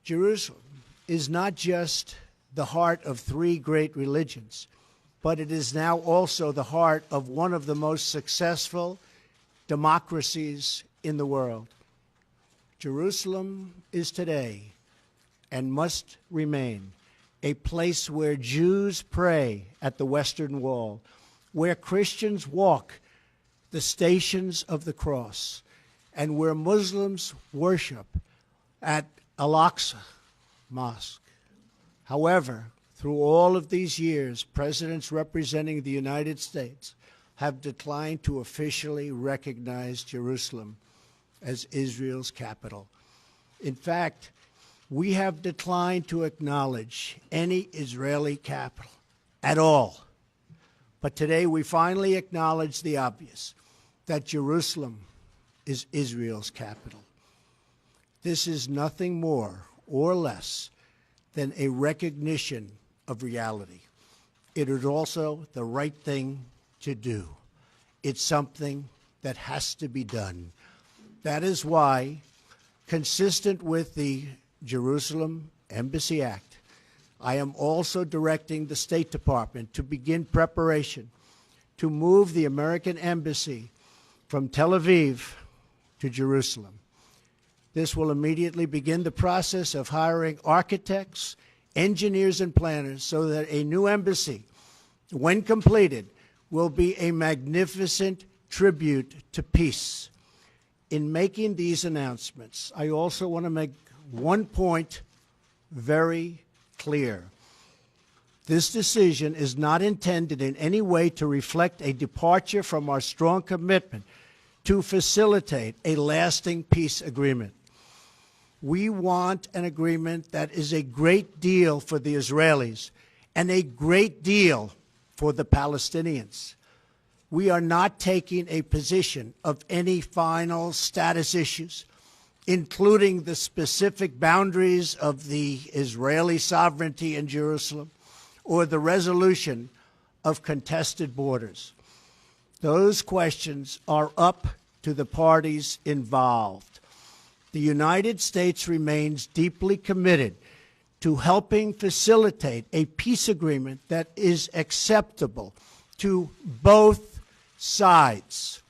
Jerusalem is not just the heart of three great religions, but it is now also the heart of one of the most successful democracies in the world. Jerusalem is today, and must remain, a place where Jews pray at the Western Wall, where Christians walk the stations of the cross, and where Muslims worship at Al-Aqsa Mosque. However, through all of these years, presidents representing the United States have declined to officially recognize Jerusalem as Israel's capital. In fact, we have declined to acknowledge any Israeli capital at all. But today we finally acknowledge the obvious, that Jerusalem is Israel's capital. This is nothing more or less than a recognition of reality. It is also the right thing to do. It's something that has to be done. That is why, consistent with the Jerusalem Embassy Act, I am also directing the State Department to begin preparation to move the American Embassy from Tel Aviv to Jerusalem. This will immediately begin the process of hiring architects, engineers, and planners so that a new embassy, when completed, will be a magnificent tribute to peace. In making these announcements, I also want to make one point very clear. This decision is not intended in any way to reflect a departure from our strong commitment to facilitate a lasting peace agreement. We want an agreement that is a great deal for the Israelis and a great deal for the Palestinians. We are not taking a position of any final status issues, including the specific boundaries of the Israeli sovereignty in Jerusalem or the resolution of contested borders. Those questions are up to the parties involved. The United States remains deeply committed to helping facilitate a peace agreement that is acceptable to both sides.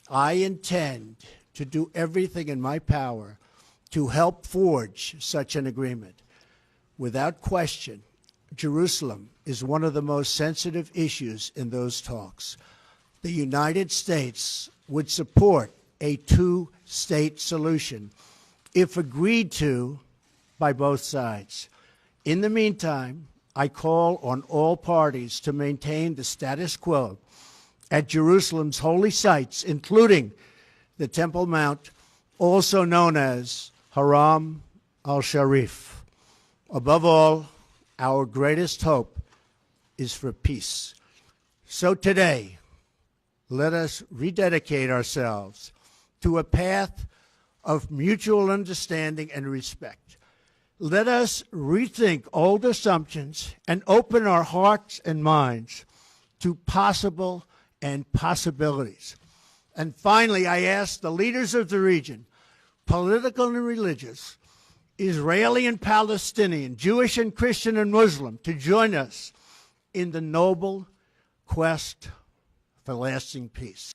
I intend to do everything in my power to help forge such an agreement. Without question, Jerusalem is one of the most sensitive issues in those talks. The United States would support a two-state solution if agreed to by both sides. In the meantime, I call on all parties to maintain the status quo at Jerusalem's holy sites, including the Temple Mount, also known as Haram al-Sharif. Above all, our greatest hope is for peace. So today, let us rededicate ourselves to a path of mutual understanding and respect. Let us rethink old assumptions and open our hearts and minds to possible and possibilities. And finally, I ask the leaders of the region, political and religious, Israeli and Palestinian, Jewish and Christian and Muslim, to join us in the noble quest for lasting peace.